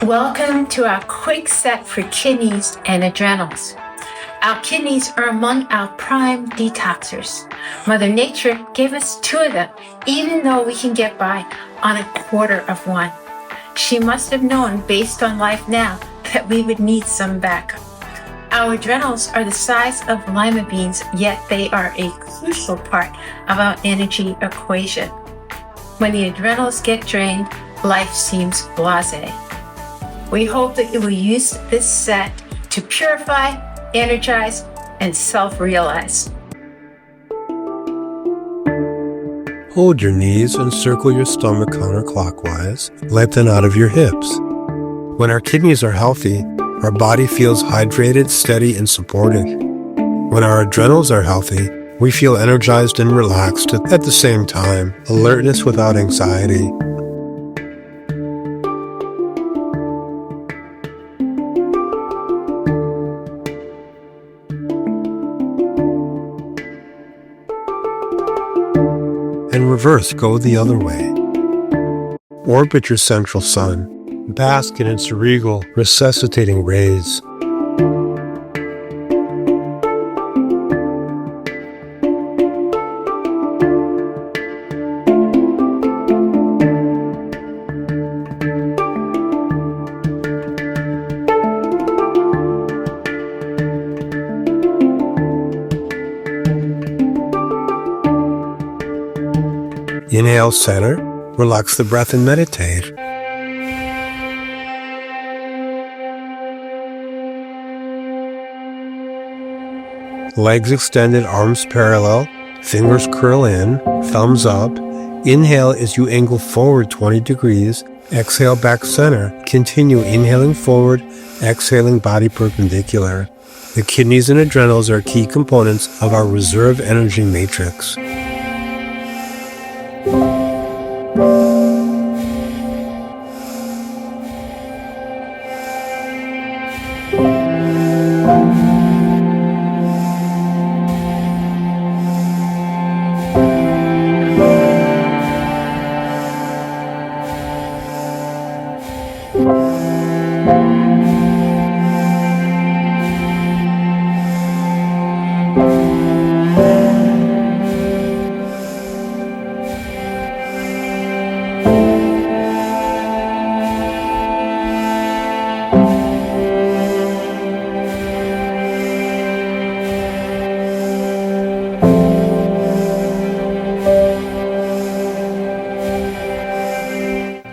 Welcome to our quick set for kidneys and adrenals. Our kidneys are among our prime detoxers. Mother Nature gave us 2 of them, even though we can get by on a quarter of one. She must have known, based on life now, that we would need some backup. Our adrenals are the size of lima beans, yet they are a crucial part of our energy equation. When the adrenals get drained, life seems blasé. We hope that you will use this set to purify, energize, and self-realize. Hold your knees and circle your stomach counterclockwise. Lengthen out of your hips. When our kidneys are healthy, our body feels hydrated, steady, and supported. When our adrenals are healthy, we feel energized and relaxed at the same time, alertness without anxiety. And reverse, go the other way. Orbit your central sun. Bask in its regal, resuscitating rays. Inhale, center, relax the breath and meditate. Legs extended, arms parallel, fingers curl in, thumbs up. Inhale as you angle forward 20 degrees. Exhale back center. Continue inhaling forward, exhaling body perpendicular. The kidneys and adrenals are key components of our reserve energy matrix.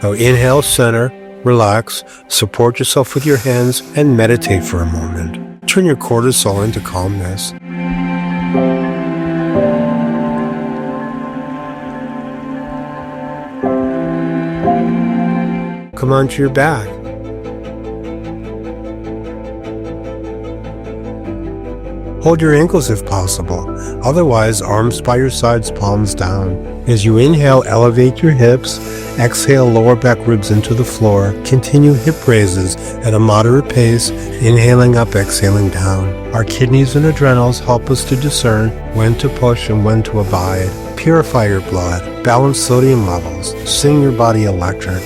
Now inhale, center, relax, support yourself with your hands, and meditate for a moment. Turn your cortisol into calmness. Come onto your back. Hold your ankles if possible. Otherwise, arms by your sides, palms down. As you inhale, elevate your hips. Exhale, lower back ribs into the floor. Continue hip raises at a moderate pace, inhaling up, exhaling down. Our kidneys and adrenals help us to discern when to push and when to abide. Purify your blood. Balance sodium levels. Sing your body electric.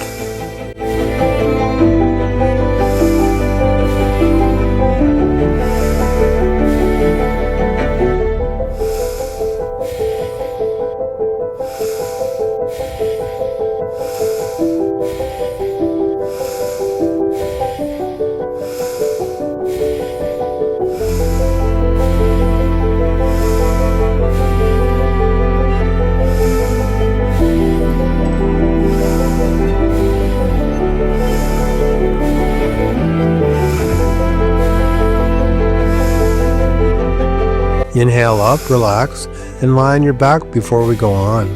Inhale up, relax, and lie on your back before we go on.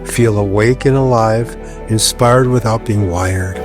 Feel awake and alive, inspired without being wired.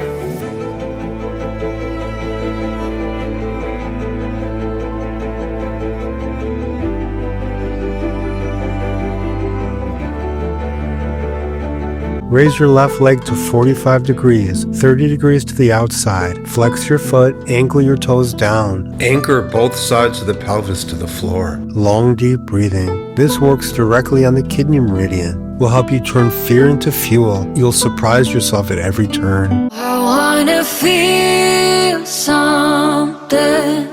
Raise your left leg to 45 degrees, 30 degrees to the outside. Flex your foot, ankle your toes down. Anchor both sides of the pelvis to the floor. Long, deep breathing. This works directly on the kidney meridian. Will help you turn fear into fuel. You'll surprise yourself at every turn. I wanna feel something.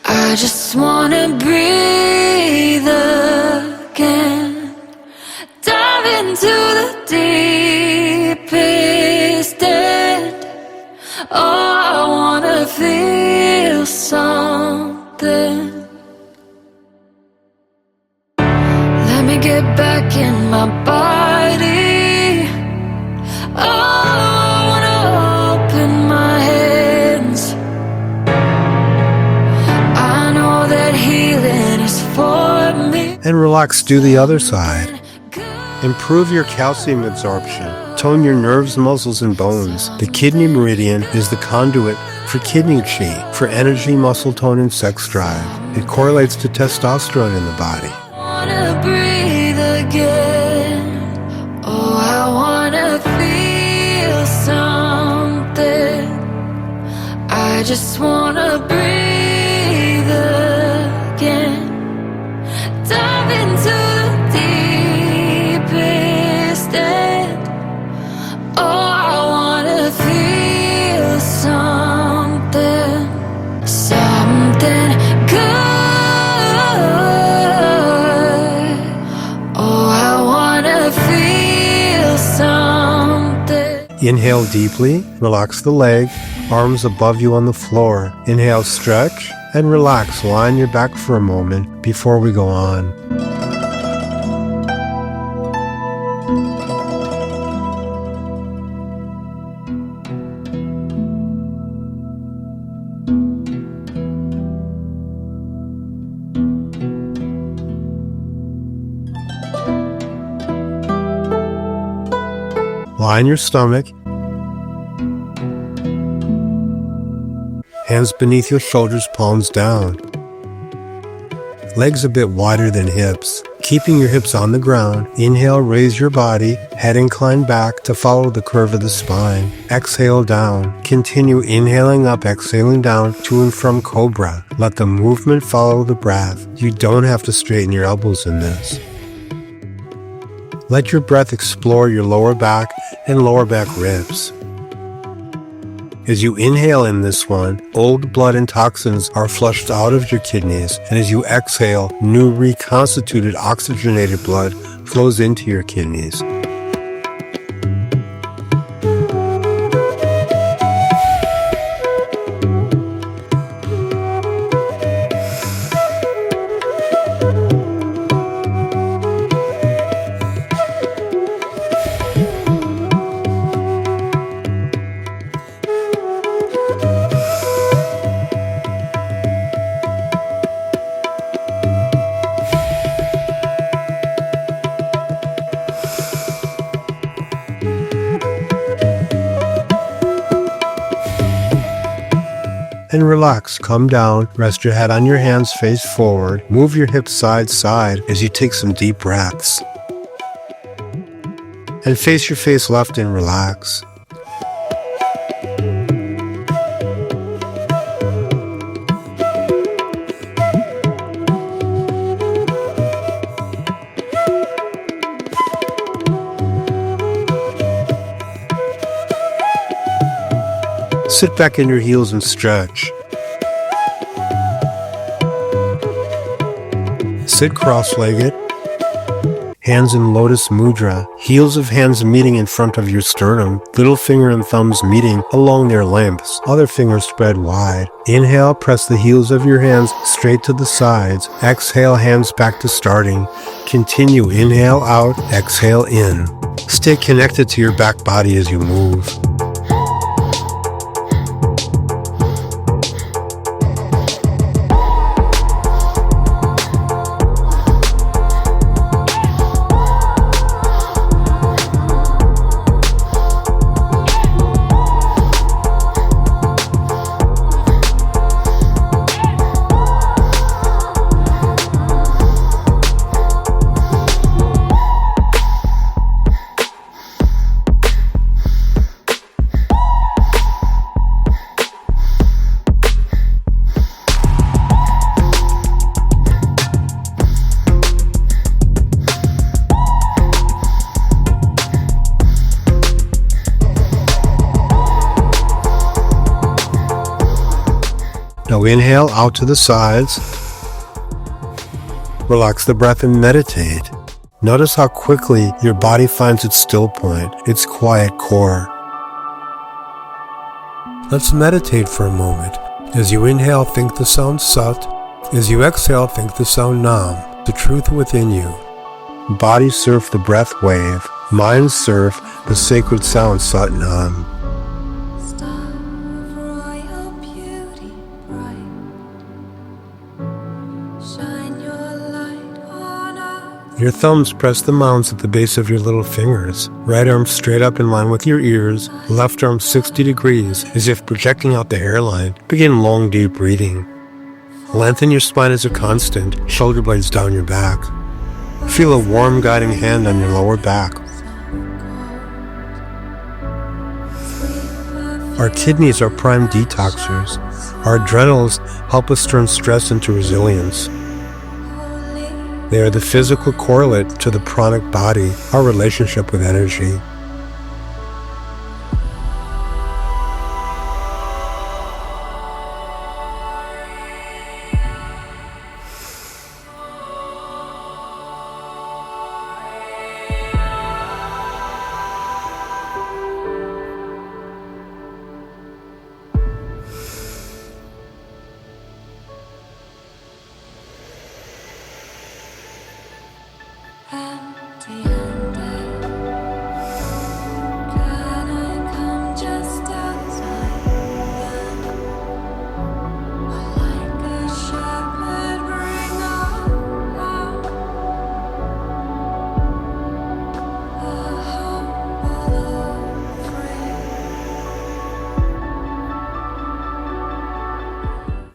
I just wanna breathe again. Dive into the deepest end. Oh, I wanna feel something. Let me get back in my body. Oh, I wanna open my hands. I know that healing is for me. And relax, do the other side. Improve your calcium absorption. Tone your nerves, muscles, and bones. The kidney meridian is the conduit for kidney chi, for energy, muscle tone, and sex drive. It correlates to testosterone in the body. I wanna breathe again. Oh, I wanna feel something. I just wanna breathe again. Dive into the deepest end. Oh, I wanna feel something. Something good. Oh, I wanna feel something. Inhale deeply, relax the leg, arms above you on the floor. Inhale, stretch, and relax. Lie on your back for a moment before we go on. Lie on your stomach. Hands beneath your shoulders, palms down. Legs a bit wider than hips. Keeping your hips on the ground. Inhale, raise your body. Head inclined back to follow the curve of the spine. Exhale down. Continue inhaling up, exhaling down to and from Cobra. Let the movement follow the breath. You don't have to straighten your elbows in this. Let your breath explore your lower back and lower back ribs. As you inhale in this one, old blood and toxins are flushed out of your kidneys, and as you exhale, new reconstituted oxygenated blood flows into your kidneys. And relax, come down, rest your head on your hands, face forward, move your hips side to side as you take some deep breaths. And face your face left and relax. Sit back in your heels and stretch. Sit cross-legged. Hands in lotus mudra. Heels of hands meeting in front of your sternum. Little finger and thumbs meeting along their lengths. Other fingers spread wide. Inhale, press the heels of your hands straight to the sides. Exhale, hands back to starting. Continue, inhale out, exhale in. Stay connected to your back body as you move. Now inhale out to the sides. Relax the breath and meditate. Notice how quickly your body finds its still point, its quiet core. Let's meditate for a moment. As you inhale, think the sound Sat. As you exhale, think the sound Nam, the truth within you. Body surf the breath wave. Mind surf the sacred sound Sat Nam. Your thumbs press the mounds at the base of your little fingers. Right arm straight up in line with your ears. Left arm 60 degrees, as if projecting out the hairline. Begin long, deep breathing. Lengthen your spine as a constant, shoulder blades down your back. Feel a warm guiding hand on your lower back. Our kidneys are prime detoxers. Our adrenals help us turn stress into resilience. They are the physical correlate to the pranic body, our relationship with energy.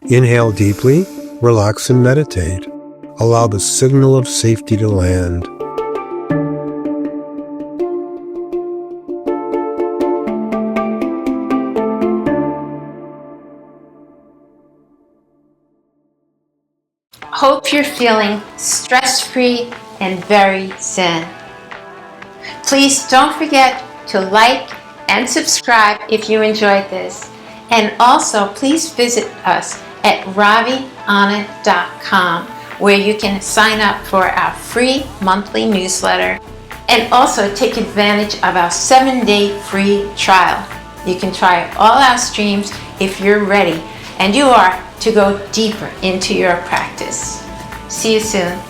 Inhale deeply, relax and meditate. Allow the signal of safety to land. Hope you're feeling stress-free and very zen. Please don't forget to like and subscribe if you enjoyed this. And also, please visit us at ravianand.com, where you can sign up for our free monthly newsletter and also take advantage of our 7-day free trial. You can try all our streams if you're ready and you are to go deeper into your practice. See you soon.